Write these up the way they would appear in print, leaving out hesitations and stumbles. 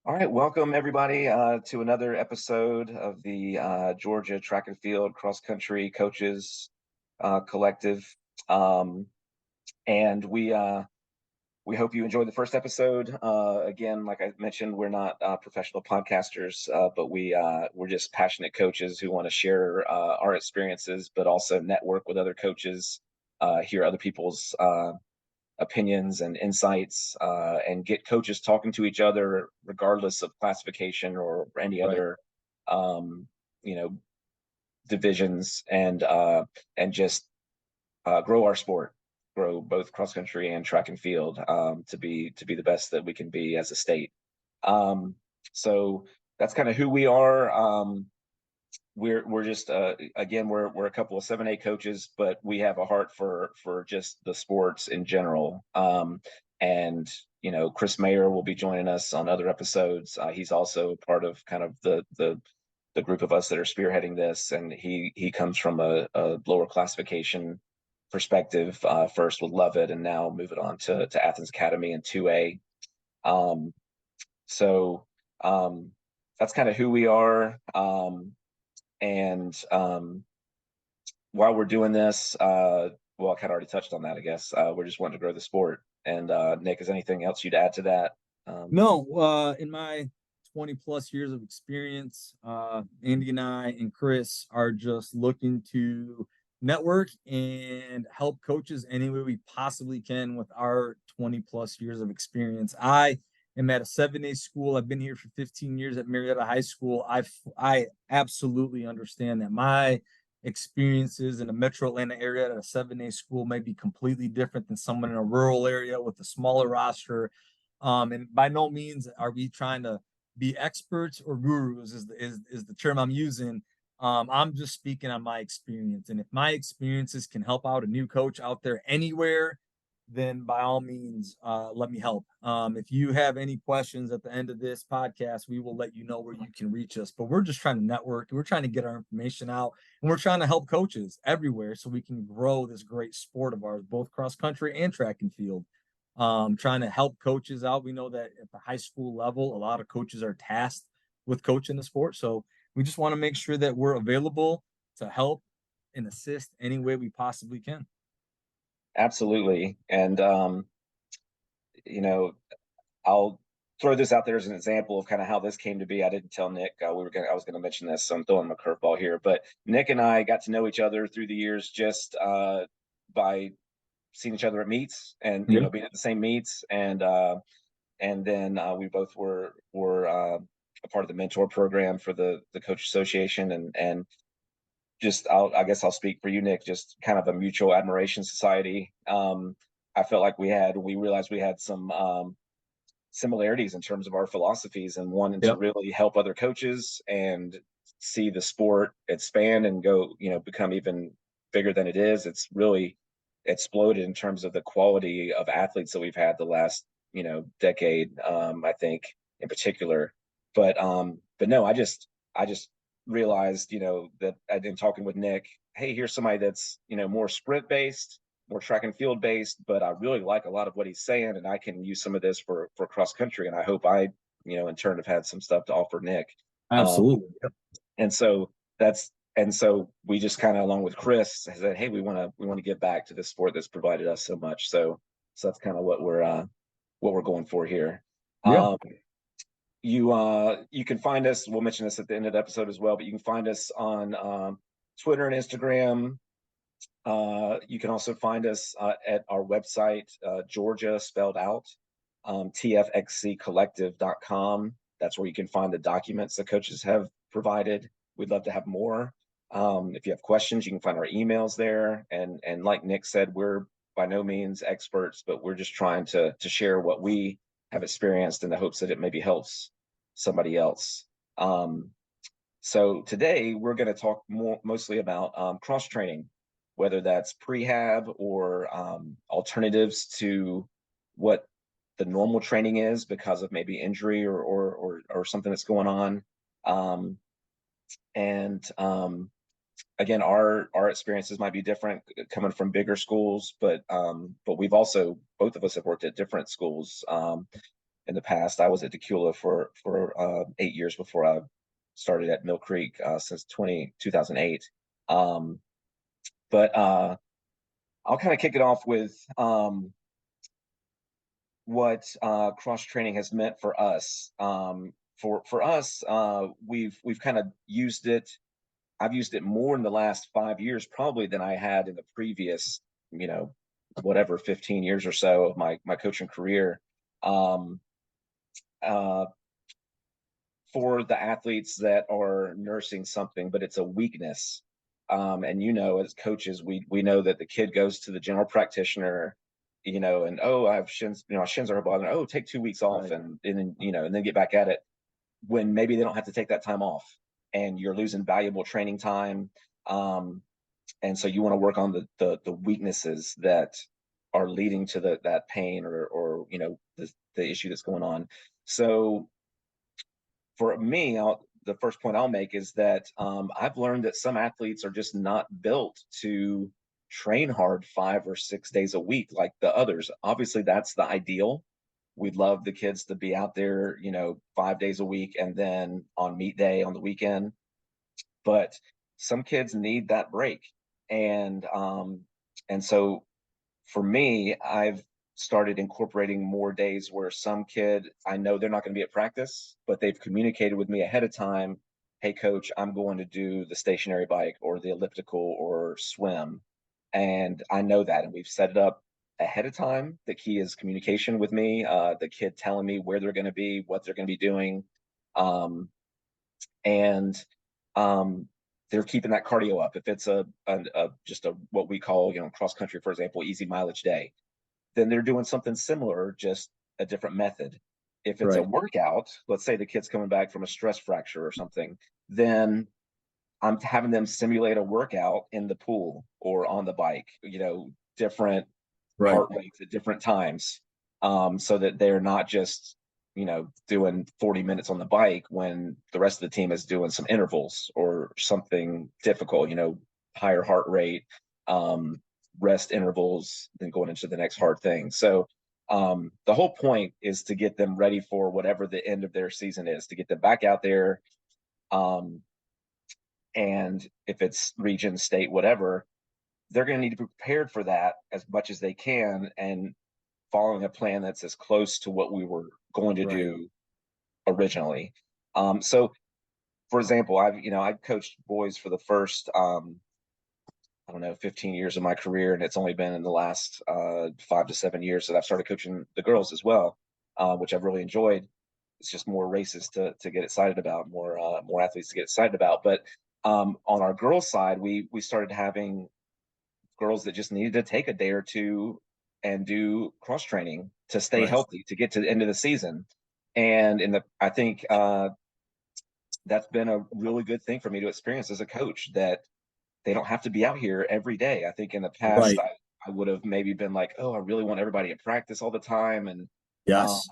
All right, welcome everybody to another episode of the Georgia Track and Field Cross Country Coaches Collective. Um, and we hope you enjoyed the first episode. Again, like I mentioned, we're not professional podcasters, but we're just passionate coaches who want to share our experiences, but also network with other coaches, hear other people's opinions and insights, and get coaches talking to each other regardless of classification or any Right. other um, you know divisions, and just grow our sport, grow both cross country and track and field, to be the best that we can be as a state. So that's kind of who we are. We're just again, we're a couple of 7A coaches, but we have a heart for just the sports in general. And Chris Mayer will be joining us on other episodes. He's also part of kind of the group of us that are spearheading this, and he comes from a lower classification perspective, first with Lovett and now moving on to Athens Academy and 2A. Um, so that's kind of who we are. And while we're doing this, well, I kind of already touched on that, I guess. We're just wanting to grow the sport. And Nick, is anything else you'd add to that? No, in my 20 plus years of experience, Andy and I and Chris are just looking to network and help coaches any way we possibly can with our 20 plus years of experience. I am at a 7A school. I've been here for 15 years at Marietta High School. I absolutely understand that my experiences in the metro Atlanta area at a 7A school may be completely different than someone in a rural area with a smaller roster. And by no means are we trying to be experts or gurus is the term I'm using. I'm just speaking on my experience. And if my experiences can help out a new coach out there anywhere, then by all means, let me help. If you have any questions at the end of this podcast, we will let you know where you can reach us. But we're just trying to network. We're trying to get our information out, and we're trying to help coaches everywhere so we can grow this great sport of ours, both cross country and track and field. Trying to help coaches out. We know that at the high school level, a lot of coaches are tasked with coaching the sport. So we just want to make sure that we're available to help and assist any way we possibly can. Absolutely. And you know, I'll throw this out there as an example of kind of how this came to be. I didn't tell Nick I was going to mention this, so I'm throwing him a curveball here. But Nick and I got to know each other through the years just by seeing each other at meets, and Yeah. being at the same meets, and then we both were a part of the mentor program for the coach association, and just I guess I'll speak for you, Nick, just kind of a mutual admiration society. I felt like we realized we had some similarities in terms of our philosophies and wanting to Yep. really help other coaches and see the sport expand and go, become even bigger than it is. It's really exploded in terms of the quality of athletes that we've had the last, decade, I think in particular. But no, I just realized, that I've been talking with Nick, hey, here's somebody that's, more sprint based, more track and field based, but I really like a lot of what he's saying, and I can use some of this for cross country, and I hope I, in turn, have had some stuff to offer Nick. Um, Absolutely. Yep. and so so we just kind of, along with Chris, said, hey, we want to give back to this sport that's provided us so much. So that's kind of what we're going for here. Yeah. Um, you can find us. We'll mention this at the end of the episode as well, but you can find us on Twitter and Instagram. You can also find us at our website, Georgia spelled out, tfxccollective.com. That's where you can find the documents the coaches have provided. We'd love to have more. If you have questions, you can find our emails there. And like Nick said, we're by no means experts, but we're just trying to share what we have experienced in the hopes that it maybe helps somebody else. So today we're going to talk mostly about cross training, whether that's prehab or alternatives to what the normal training is because of maybe injury or something that's going on. And again, our experiences might be different coming from bigger schools, but we've also, both of us have worked at different schools, in the past. I was at Decula for 8 years before I started at Mill Creek since 2008. But I'll kind of kick it off with what cross training has meant for us. For us, we've kind of used it. I've used it more in the last 5 years probably than I had in the previous, whatever 15 years or so of my coaching career. Um, uh, for the athletes that are nursing something, but it's a weakness. And as coaches, we know that the kid goes to the general practitioner, and oh, I have shins, shins are bothering. Oh, take 2 weeks off, Right. and then and then get back at it. When maybe they don't have to take that time off, and you're losing valuable training time. And so you want to work on the weaknesses that are leading to that pain or the issue that's going on. So for me, the first point I'll make is that I've learned that some athletes are just not built to train hard 5 or 6 days a week like the others. Obviously, that's the ideal. We'd love the kids to be out there, 5 days a week and then on meet day on the weekend. But some kids need that break. And so for me, I've started incorporating more days where some kid, I know they're not going to be at practice, but they've communicated with me ahead of time. Hey, coach, I'm going to do the stationary bike or the elliptical or swim. And I know that. And we've set it up ahead of time. The key is communication with me, the kid telling me where they're going to be, what they're going to be doing. And um, they're keeping that cardio up. If it's just a what we call, cross country, for example, easy mileage day, then they're doing something similar, just a different method. If it's a Right. workout, let's say the kid's coming back from a stress fracture or something, then I'm having them simulate a workout in the pool or on the bike, different Right. heart rates at different times, so that they're not just, doing 40 minutes on the bike when the rest of the team is doing some intervals or something difficult, higher heart rate, um, rest intervals, then going into the next hard thing. So the whole point is to get them ready for whatever the end of their season is, to get them back out there. And if it's region, state, whatever, they're going to need to be prepared for that as much as they can and following a plan that's as close to what we were going to Right. do originally. So for example, I've coached boys for the first, I don't know, 15 years of my career, and it's only been in the last 5 to 7 years that I've started coaching the girls as well, which I've really enjoyed. It's just more races to get excited about, more athletes to get excited about. But on our girls' side, we started having girls that just needed to take a day or two and do cross training to stay Right. healthy to get to the end of the season. And I think that's been a really good thing for me to experience as a coach, that they don't have to be out here every day. I think in the past, Right. I would have maybe been like, oh, I really want everybody at practice all the time. Um, Yes.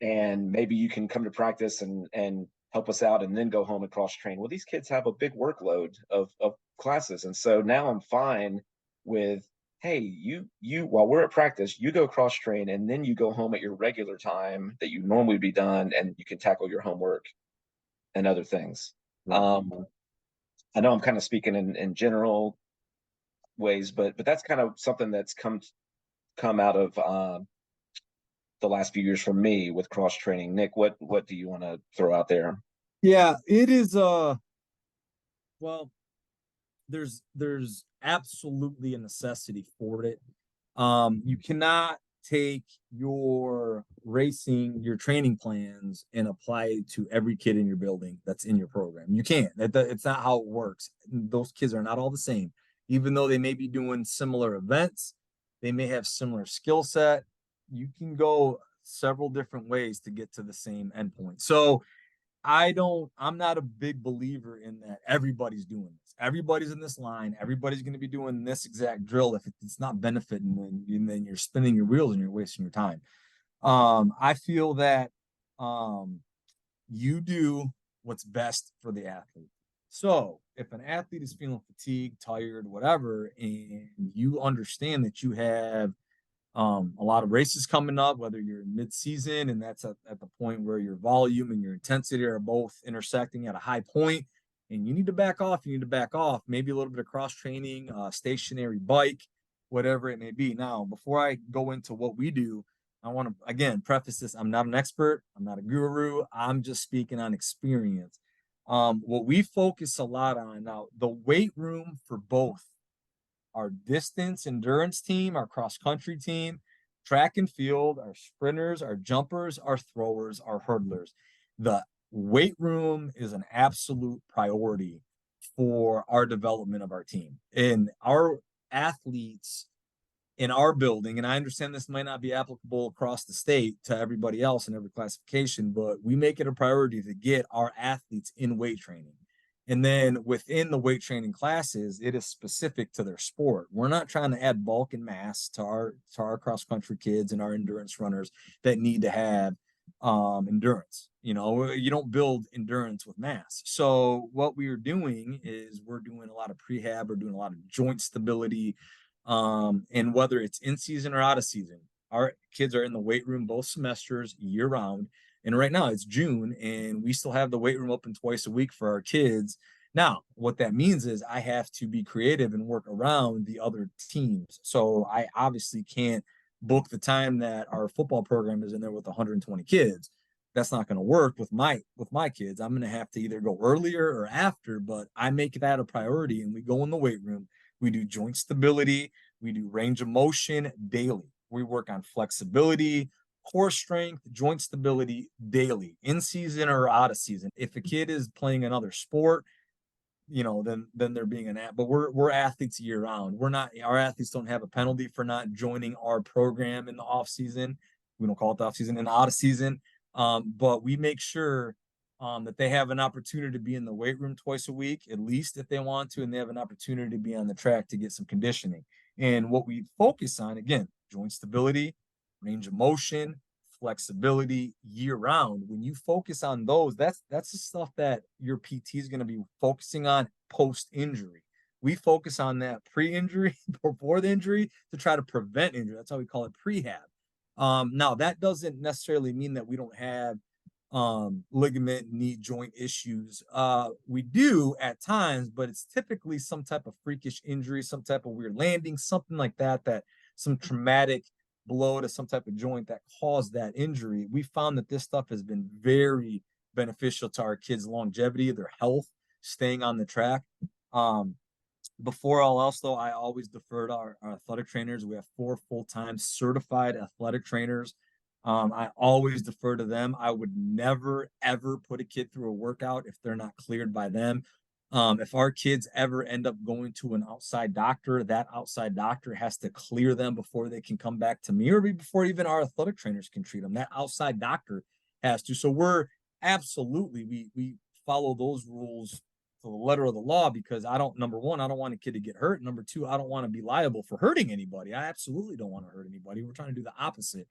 and maybe you can come to practice and help us out and then go home and cross train. Well, these kids have a big workload of classes. And so now I'm fine with, hey, you while we're at practice, you go cross train and then you go home at your regular time that you normally would be done and you can tackle your homework and other things. Right. Um, I know I'm kind of speaking in general ways, but that's kind of something that's come out of the last few years for me with cross training. Nick, what do you want to throw out there? Yeah, it is well, there's absolutely a necessity for it. You cannot take your training plans and apply it to every kid in your building that's in your program. You can't. It's not how it works. Those kids are not all the same. Even though they may be doing similar events, they may have similar skill set. You can go several different ways to get to the same endpoint. So I'm not a big believer in that everybody's doing this. Everybody's in this line. Everybody's going to be doing this exact drill. If it's not benefiting, then you're spinning your wheels and you're wasting your time. I feel that um, you do what's best for the athlete. So if an athlete is feeling fatigued, tired, whatever, and you understand that you have A lot of races coming up, whether you're in mid-season and that's at the point where your volume and your intensity are both intersecting at a high point, and you need to back off, you need to back off, maybe a little bit of cross training, stationary bike, whatever it may be. Now, before I go into what we do, I want to again preface this. I'm not an expert, I'm not a guru, I'm just speaking on experience. What we focus a lot on now, the weight room for both our distance endurance team, our cross country team, track and field, our sprinters, our jumpers, our throwers, our hurdlers. The weight room is an absolute priority for our development of our team. And our athletes in our building, and I understand this might not be applicable across the state to everybody else in every classification, but we make it a priority to get our athletes in weight training. And then within the weight training classes, it is specific to their sport. We're not trying to add bulk and mass to our cross country kids and our endurance runners that need to have endurance. You know, you don't build endurance with mass. So what we are doing is we're doing a lot of prehab, we're doing a lot of joint stability, and whether it's in season or out of season, our kids are in the weight room both semesters year round. And right now it's June and we still have the weight room open twice a week for our kids. Now, what that means is I have to be creative and work around the other teams. So I obviously can't book the time that our football program is in there with 120 kids. That's not going to work with my kids. I'm going to have to either go earlier or after, but I make that a priority and we go in the weight room. We do joint stability. We do range of motion daily. We work on flexibility, core strength, joint stability daily, in season or out of season. If a kid is playing another sport, you know, then they're being an ath. But we're athletes year round. We're not, our athletes don't have a penalty for not joining our program in the off season. We don't call it the off season, in the out of season. But we make sure that they have an opportunity to be in the weight room twice a week, at least if they want to, and they have an opportunity to be on the track to get some conditioning. And what we focus on, again, joint stability, range of motion, flexibility year round. When you focus on those, that's the stuff that your PT is going to be focusing on post injury. We focus on that pre-injury, before the injury, to try to prevent injury. That's how we call it prehab. Now that doesn't necessarily mean that we don't have ligament, knee joint issues. We do at times, but it's typically some type of freakish injury, some type of weird landing, something like that, that some traumatic blow to some type of joint that caused that injury. We found that this stuff has been very beneficial to our kids' longevity, their health, staying on the track. Before all else, though, I always defer to our athletic trainers. We have 4 full-time certified athletic trainers. I always defer to them. I would never, ever put a kid through a workout if they're not cleared by them. If our kids ever end up going to an outside doctor, that outside doctor has to clear them before they can come back to me, or before even our athletic trainers can treat them. That outside doctor has to. So we're absolutely, we follow those rules to the letter of the law, because I don't, number one, I don't want a kid to get hurt. Number two, I don't want to be liable for hurting anybody. I absolutely don't want to hurt anybody. We're trying to do the opposite.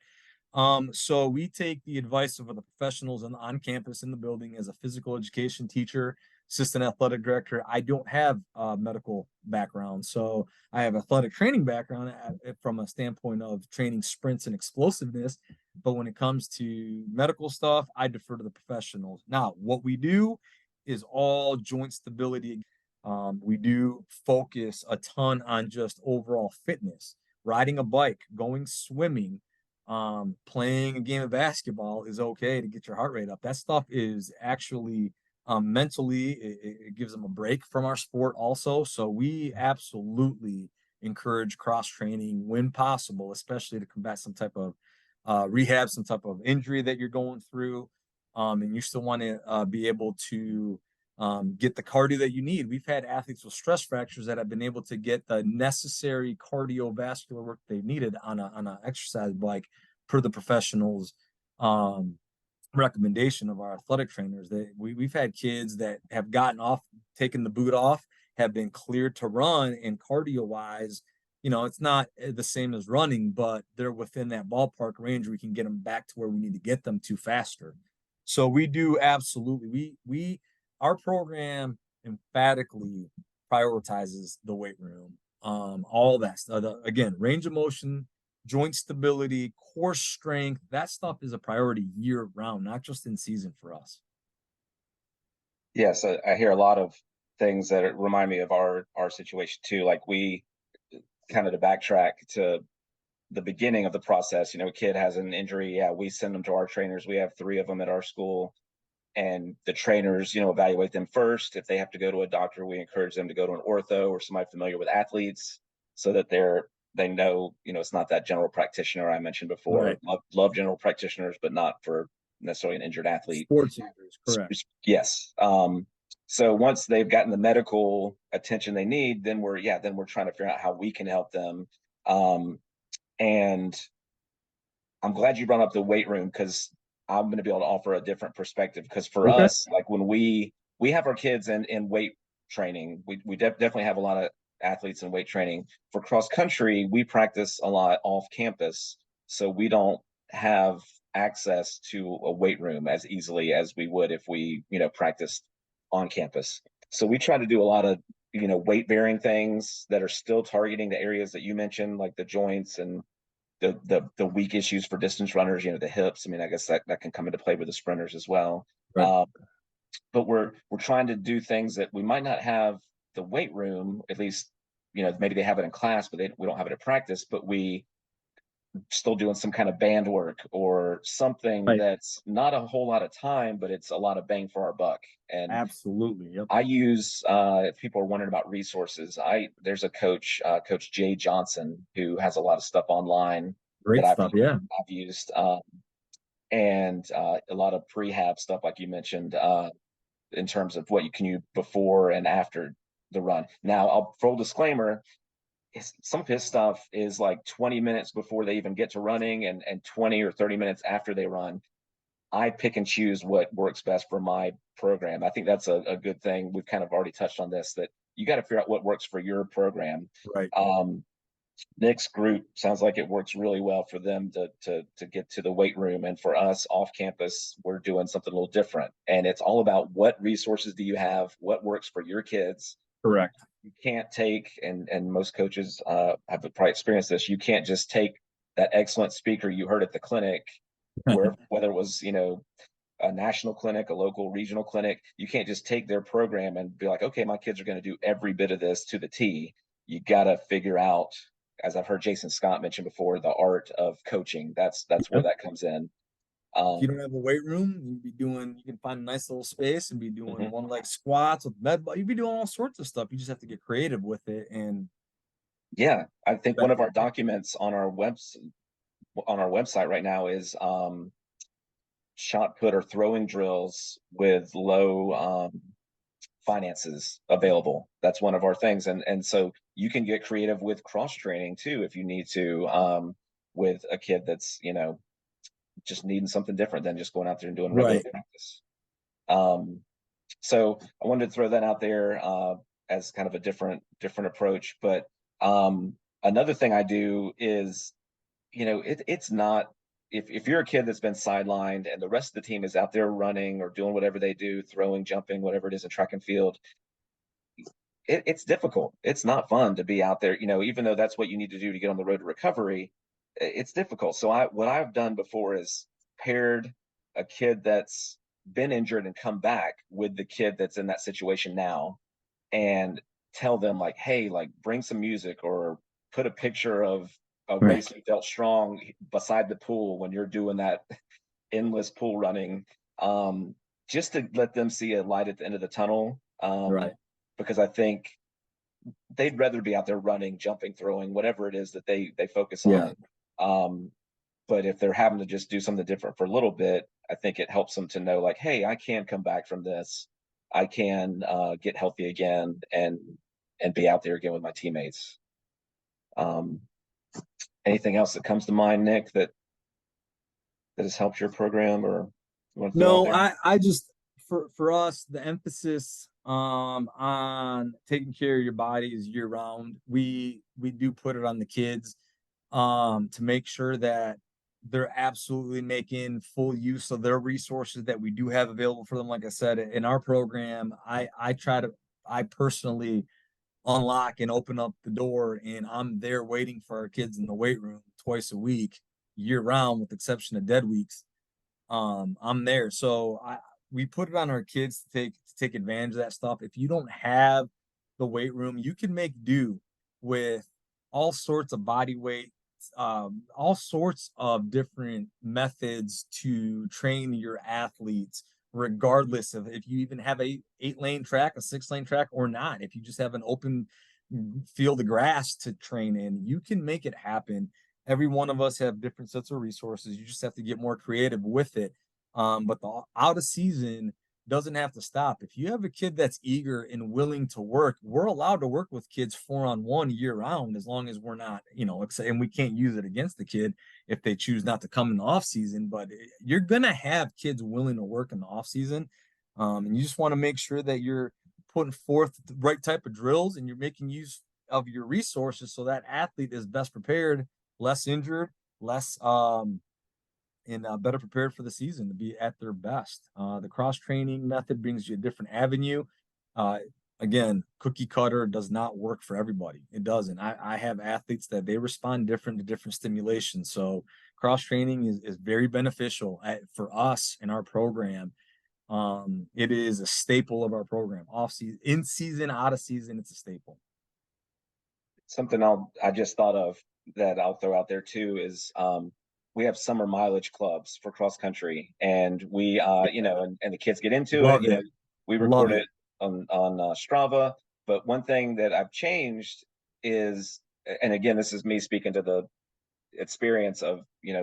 So we take the advice of the professionals on campus in the building. As a physical education teacher, assistant athletic director, I don't have a medical background. So I have athletic training background from a standpoint of training sprints and explosiveness. But when it comes to medical stuff, I defer to the professionals. Now, what we do is all joint stability. We do focus a ton on just overall fitness, riding a bike, going swimming, playing a game of basketball is okay to get your heart rate up. That stuff is actually mentally, it gives them a break from our sport also. So we absolutely encourage cross training when possible, especially to combat some type of rehab, some type of injury that you're going through. And you still want to be able to get the cardio that you need. We've had athletes with stress fractures that have been able to get the necessary cardiovascular work they needed on a exercise bike per the professionals recommendation of our athletic trainers. We've had kids that have gotten off, taken the boot off, have been cleared to run, and cardio wise, you know, it's not the same as running, but they're within that ballpark range where we can get them back to where we need to get them to faster. So we do absolutely, we our program emphatically prioritizes the weight room. All that stuff. Again, range of motion, joint stability, core strength. That stuff is a priority year round, not just in season for us. Yes, I hear a lot of things that remind me of our situation too. Like we kind of to backtrack to the beginning of the process, a kid has an injury. Yeah, we send them to our trainers. We have 3 of them at our school, and the trainers, evaluate them first. If they have to go to a doctor, we encourage them to go to an ortho or somebody familiar with athletes, so that they know, it's not that general practitioner I mentioned before. Right. Love general practitioners, but not for necessarily an injured athlete. Sports injuries, correct. Yes. So once they've gotten the medical attention they need, then we're trying to figure out how we can help them. And I'm glad you brought up the weight room, because I'm going to be able to offer a different perspective. Because for Okay. us, like when we have our kids in weight training, we definitely have a lot of athletes in weight training. For cross country, we practice a lot off campus, so we don't have access to a weight room as easily as we would if we practiced on campus. So we try to do a lot of weight bearing things that are still targeting the areas that you mentioned, like the joints and the weak issues for distance runners, the hips. I mean, I guess that can come into play with the sprinters as well. Right. But we're trying to do things that we might not have the weight room, at least, maybe they have it in class, but we don't have it at practice, but we still doing some kind of band work or something Right. that's not a whole lot of time, but it's a lot of bang for our buck. And Absolutely. Yep. I use, if people are wondering about resources, there's a coach, Coach Jay Johnson, who has a lot of stuff online that Great stuff. Yeah. I've used, and a lot of prehab stuff, like you mentioned, in terms of what you can use before and after the run. Now, full disclaimer, some of his stuff is like 20 minutes before they even get to running, and 20 or 30 minutes after they run. I pick and choose what works best for my program. I think that's a good thing. We've kind of already touched on this, that you got to figure out what works for your program. Right. Nick's group sounds like it works really well for them to get to the weight room, and for us off campus, we're doing something a little different. And it's all about what resources do you have, what works for your kids. Correct. You can't take, and most coaches have probably experienced this. You can't just take that excellent speaker you heard at the clinic, whether it was a national clinic, a local regional clinic. You can't just take their program and be like, okay, my kids are going to do every bit of this to the T. You got to figure out, as I've heard Jason Scott mention before, the art of coaching. That's where Yep. that comes in. If you don't have a weight room, you can find a nice little space and be doing Mhm. one leg squats with med, you'd be doing all sorts of stuff. You just have to get creative with it. And Yeah, I think one of our documents on our website right now is shot put or throwing drills with low finances available. That's one of our things. And so you can get creative with cross training too, if you need to, with a kid that's, just needing something different than just going out there and doing regular right. practice. So I wanted to throw that out there, as kind of a different approach. But another thing I do is, it's not, if you're a kid that's been sidelined and the rest of the team is out there running or doing whatever they do, throwing, jumping, whatever it is in track and field, it's difficult. It's not fun to be out there, even though that's what you need to do to get on the road to recovery. It's difficult. So what I've done before is paired a kid that's been injured and come back with the kid that's in that situation now, and tell them like, hey, like bring some music or put a picture of a Right. race you felt strong beside the pool when you're doing that endless pool running, just to let them see a light at the end of the tunnel. Right. Because I think they'd rather be out there running, jumping, throwing, whatever it is that they focus Yeah. on. Um, but if they're having to just do something different for a little bit, I think it helps them to know like, hey, I can come back from this. I can get healthy again and be out there again with my teammates. Um, Anything else that comes to mind, Nick, that has helped your program or you want to throw out No, there? I just, for us, the emphasis on taking care of your body is year round. We do put it on the kids to make sure that they're absolutely making full use of their resources that we do have available for them. Like I said, in our program, I personally unlock and open up the door, and I'm there waiting for our kids in the weight room twice a week, year round, with the exception of dead weeks. I'm there. So we put it on our kids to take advantage of that stuff. If you don't have the weight room, you can make do with all sorts of body weight, all sorts of different methods to train your athletes, regardless of if you even have a 8-lane track, a 6-lane track, or not. If you just have an open field of grass to train in, you can make it happen. Every one of us have different sets of resources. You just have to get more creative with it. But the out of season doesn't have to stop. If you have a kid that's eager and willing to work, we're allowed to work with kids 4-on-1 year round, as long as we're not, and we can't use it against the kid if they choose not to come in the off season. But you're gonna have kids willing to work in the off season, and you just want to make sure that you're putting forth the right type of drills and you're making use of your resources so that athlete is best prepared, less injured, less and better prepared for the season to be at their best. The cross training method brings you a different avenue. Uh, Again, cookie cutter does not work for everybody. It doesn't. I have athletes that they respond different to different stimulations. So cross training is very beneficial for us in our program. It is a staple of our program. Off season, in season, out of season, it's a staple. Something I just thought of that I'll throw out there too is we have summer mileage clubs for cross country, and we and the kids get into Love it. it. We Love record it. it on Strava. But one thing that I've changed is, and again, this is me speaking to the experience of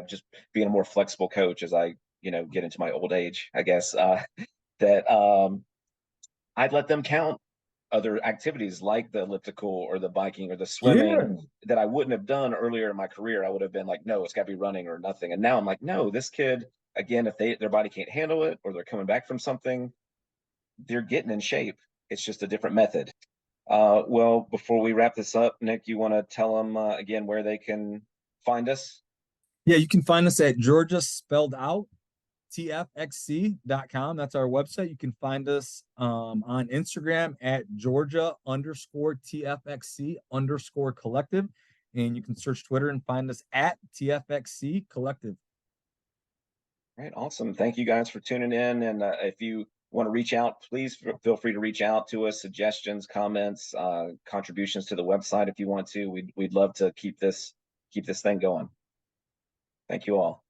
just being a more flexible coach as I get into my old age, I guess. That I'd let them count other activities like the elliptical or the biking or the swimming Yeah. that I wouldn't have done earlier in my career. I would have been like, no, it's got to be running or nothing. And now I'm like, no, this kid, again, if their body can't handle it or they're coming back from something, they're getting in shape. It's just a different method. Well, before we wrap this up, Nick, you want to tell them again where they can find us? Yeah, you can find us at Georgia spelled out tfxc.com. That's our website. You can find us on Instagram at Georgia_TFXC_collective. And you can search Twitter and find us at TFXC Collective. Right. Awesome. Thank you guys for tuning in. And if you want to reach out, please feel free to reach out to us, suggestions, comments, contributions to the website if you want to. We'd love to keep this thing going. Thank you all.